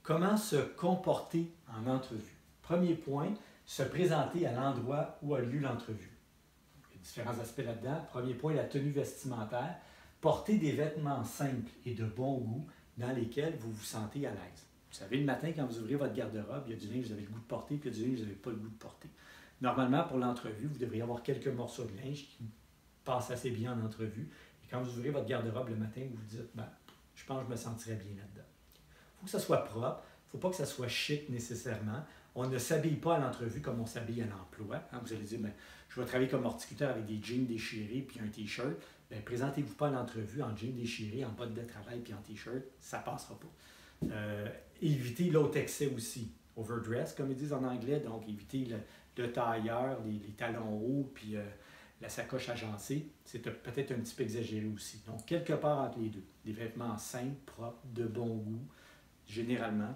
Comment se comporter en entrevue? Premier point, se présenter à l'endroit où a lieu l'entrevue. Il y a différents aspects là-dedans. Premier point, la tenue vestimentaire. Porter des vêtements simples et de bon goût dans lesquels vous vous sentez à l'aise. Vous savez, le matin, quand vous ouvrez votre garde-robe, il y a du linge que vous avez le goût de porter, puis il y a du linge que vous n'avez pas le goût de porter. Normalement, pour l'entrevue, vous devriez avoir quelques morceaux de linge qui passent assez bien en entrevue. Et quand vous ouvrez votre garde-robe le matin, vous vous dites, ben, je pense que je me sentirais bien là-dedans. Il faut que ça soit propre. Il ne faut pas que ça soit chic nécessairement. On ne s'habille pas à l'entrevue comme on s'habille à l'emploi. Vous allez dire, ben, je vais travailler comme horticulteur avec des jeans déchirés puis un T-shirt. Ben, présentez-vous pas à l'entrevue en jeans déchirés, en bottes de travail puis en T-shirt. Ça ne passera pas. Évitez l'autre excès aussi. Overdress, comme ils disent en anglais. Donc, évitez le tailleur, les talons hauts puis la sacoche agencée. C'est peut-être un petit peu exagéré aussi. Donc, quelque part entre les deux. Des vêtements simples, propres, de bon goût. Généralement,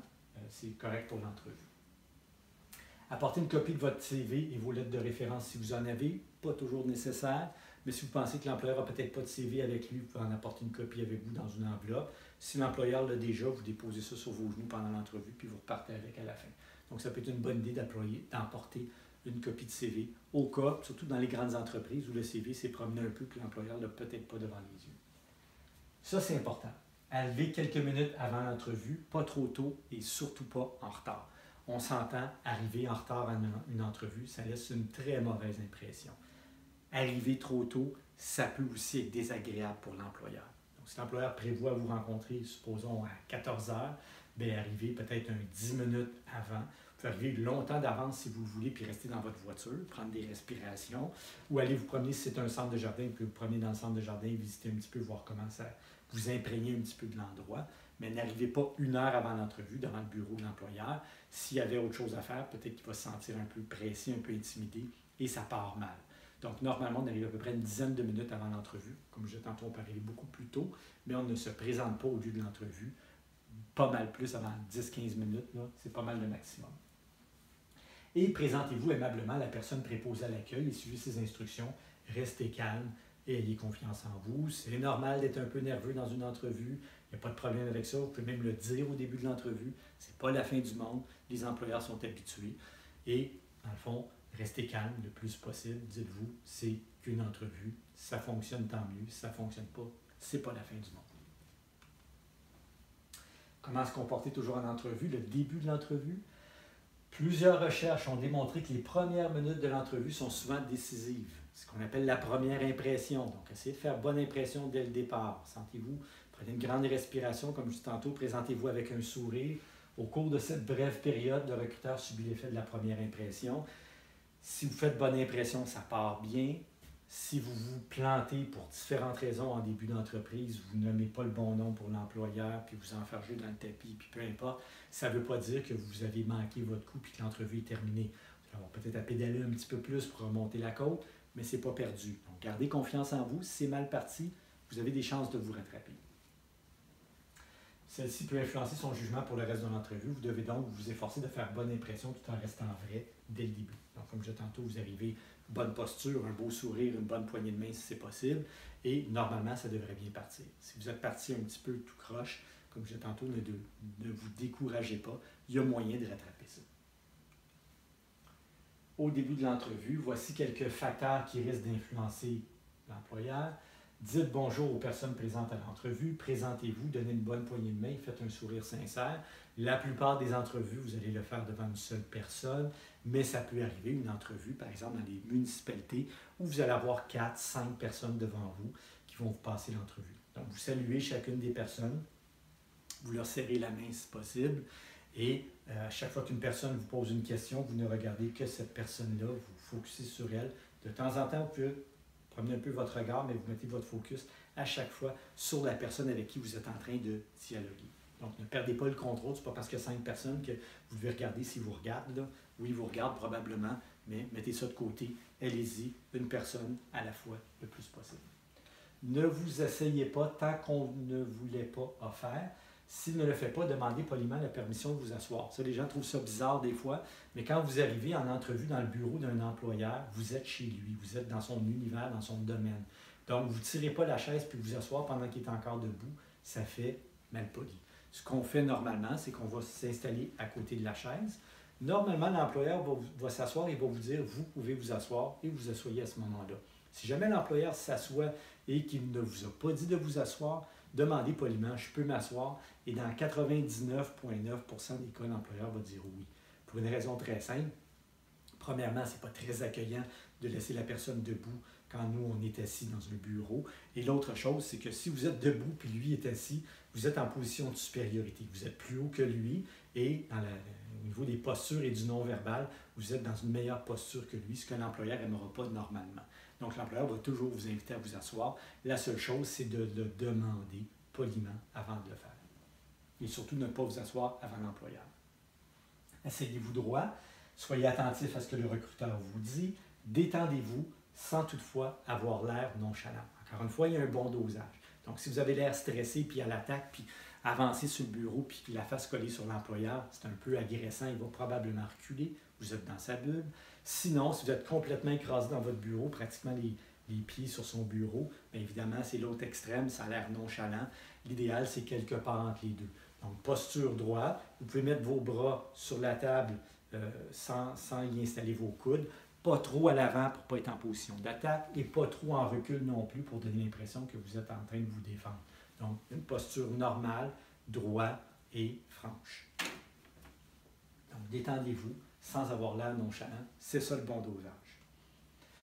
c'est correct pour l'entrevue. Apportez une copie de votre CV et vos lettres de référence si vous en avez, pas toujours nécessaire, mais si vous pensez que l'employeur n'a peut-être pas de CV avec lui, vous pouvez en apporter une copie avec vous dans une enveloppe. Si l'employeur l'a déjà, vous déposez ça sur vos genoux pendant l'entrevue, puis vous repartez avec à la fin. Donc, ça peut être une bonne idée d'emporter une copie de CV au cas, surtout dans les grandes entreprises où le CV s'est promené un peu et l'employeur ne l'a peut-être pas devant les yeux. Ça, c'est important. Arriver quelques minutes avant l'entrevue, pas trop tôt et surtout pas en retard. On s'entend, arriver en retard à une entrevue, ça laisse une très mauvaise impression. Arriver trop tôt, ça peut aussi être désagréable pour l'employeur. Donc, si l'employeur prévoit vous rencontrer, supposons à 14 heures, bien, arrivez peut-être 10 minutes avant. Vous pouvez arriver longtemps d'avance si vous le voulez, puis rester dans votre voiture, prendre des respirations, ou aller vous promener si c'est un centre de jardin, puis vous promener dans le centre de jardin, visiter un petit peu, voir comment ça vous imprégner un petit peu de l'endroit. Mais n'arrivez pas une heure avant l'entrevue devant le bureau de l'employeur. S'il y avait autre chose à faire, peut-être qu'il va se sentir un peu pressé, un peu intimidé, et ça part mal. Donc, normalement, on arrive à peu près une dizaine de minutes avant l'entrevue. Comme je disais tantôt, on peut arriver beaucoup plus tôt, mais on ne se présente pas au lieu de l'entrevue. Pas mal plus avant 10-15 minutes, c'est pas mal le maximum. Et présentez-vous aimablement à la personne préposée à l'accueil et suivez ses instructions. Restez calme et ayez confiance en vous. C'est normal d'être un peu nerveux dans une entrevue. Il n'y a pas de problème avec ça. Vous pouvez même le dire au début de l'entrevue. Ce n'est pas la fin du monde. Les employeurs sont habitués. Et, dans le fond, restez calme le plus possible. Dites-vous, c'est qu'une entrevue. Si ça fonctionne, tant mieux. Si ça ne fonctionne pas, ce n'est pas la fin du monde. Comment se comporter toujours en entrevue? Le début de l'entrevue. Plusieurs recherches ont démontré que les premières minutes de l'entrevue sont souvent décisives. Ce qu'on appelle la première impression. Donc, essayez de faire bonne impression dès le départ. Sentez-vous, prenez une grande respiration, comme je disais tantôt, présentez-vous avec un sourire. Au cours de cette brève période, le recruteur subit l'effet de la première impression. Si vous faites bonne impression, ça part bien. Si vous vous plantez pour différentes raisons en début d'entreprise, vous nommez pas le bon nom pour l'employeur, puis vous enfargez dans le tapis, puis peu importe, ça ne veut pas dire que vous avez manqué votre coup puis que l'entrevue est terminée. Vous allez avoir peut-être à pédaler un petit peu plus pour remonter la côte, mais ce n'est pas perdu. Donc, gardez confiance en vous. Si c'est mal parti, vous avez des chances de vous rattraper. Celle-ci peut influencer son jugement pour le reste de l'entrevue. Vous devez donc vous efforcer de faire bonne impression tout en restant vrai dès le début. Donc, comme je disais tantôt, vous arrivez, bonne posture, un beau sourire, une bonne poignée de main si c'est possible. Et normalement, ça devrait bien partir. Si vous êtes parti un petit peu tout croche, comme je disais tantôt, ne vous découragez pas. Il y a moyen de rattraper ça. Au début de l'entrevue, voici quelques facteurs qui risquent d'influencer l'employeur. Dites bonjour aux personnes présentes à l'entrevue, présentez-vous, donnez une bonne poignée de main, faites un sourire sincère. La plupart des entrevues, vous allez le faire devant une seule personne, mais ça peut arriver, une entrevue, par exemple dans les municipalités, où vous allez avoir 4-5 personnes devant vous qui vont vous passer l'entrevue. Donc, vous saluez chacune des personnes, vous leur serrez la main si possible, et à chaque fois qu'une personne vous pose une question, vous ne regardez que cette personne-là, vous focussez sur elle. De temps en temps, vous pouvez promenez un peu votre regard, mais vous mettez votre focus à chaque fois sur la personne avec qui vous êtes en train de dialoguer. Donc, ne perdez pas le contrôle. Ce n'est pas parce qu'il y a 5 personnes que vous devez regarder s'ils vous regardent. Là. Oui, ils vous regardent probablement, mais mettez ça de côté. Allez-y, une personne à la fois, le plus possible. Ne vous asseyez pas tant qu'on ne vous l'ait pas offert. S'il ne le fait pas, demandez poliment la permission de vous asseoir. Ça, les gens trouvent ça bizarre des fois, mais quand vous arrivez en entrevue dans le bureau d'un employeur, vous êtes chez lui, vous êtes dans son univers, dans son domaine. Donc, vous ne tirez pas la chaise puis vous asseoir pendant qu'il est encore debout, ça fait malpoli. Ce qu'on fait normalement, c'est qu'on va s'installer à côté de la chaise. Normalement, l'employeur va s'asseoir et va vous dire, vous pouvez vous asseour et vous asseyez à ce moment-là. Si jamais l'employeur s'assoit et qu'il ne vous a pas dit de vous asseoir, demandez poliment, je peux m'asseoir, et dans 99,9% des cas, l'employeur va dire oui. Pour une raison très simple. Premièrement, ce n'est pas très accueillant de laisser la personne debout quand nous, on est assis dans un bureau. Et l'autre chose, c'est que si vous êtes debout puis lui est assis, vous êtes en position de supériorité. Vous êtes plus haut que lui et au niveau des postures et du non-verbal, vous êtes dans une meilleure posture que lui, ce que l'employeur n'aimera pas normalement. Donc, l'employeur va toujours vous inviter à vous asseoir. La seule chose, c'est de le demander poliment avant de le faire. Et surtout, ne pas vous asseoir avant l'employeur. Asseyez-vous droit. Soyez attentif à ce que le recruteur vous dit. Détendez-vous sans toutefois avoir l'air nonchalant. Encore une fois, il y a un bon dosage. Donc, si vous avez l'air stressé, puis à l'attaque, puis avancer sur le bureau, puis la face collée sur l'employeur, c'est un peu agressant, il va probablement reculer. Vous êtes dans sa bulle. Sinon, si vous êtes complètement écrasé dans votre bureau, pratiquement les pieds sur son bureau, bien évidemment, c'est l'autre extrême, ça a l'air nonchalant. L'idéal, c'est quelque part entre les deux. Donc, posture droite. Vous pouvez mettre vos bras sur la table sans y installer vos coudes. Pas trop à l'avant pour ne pas être en position d'attaque et pas trop en recul non plus pour donner l'impression que vous êtes en train de vous défendre. Donc, une posture normale, droite et franche. Donc, détendez-vous sans avoir l'air nonchalant. C'est ça le bon dosage.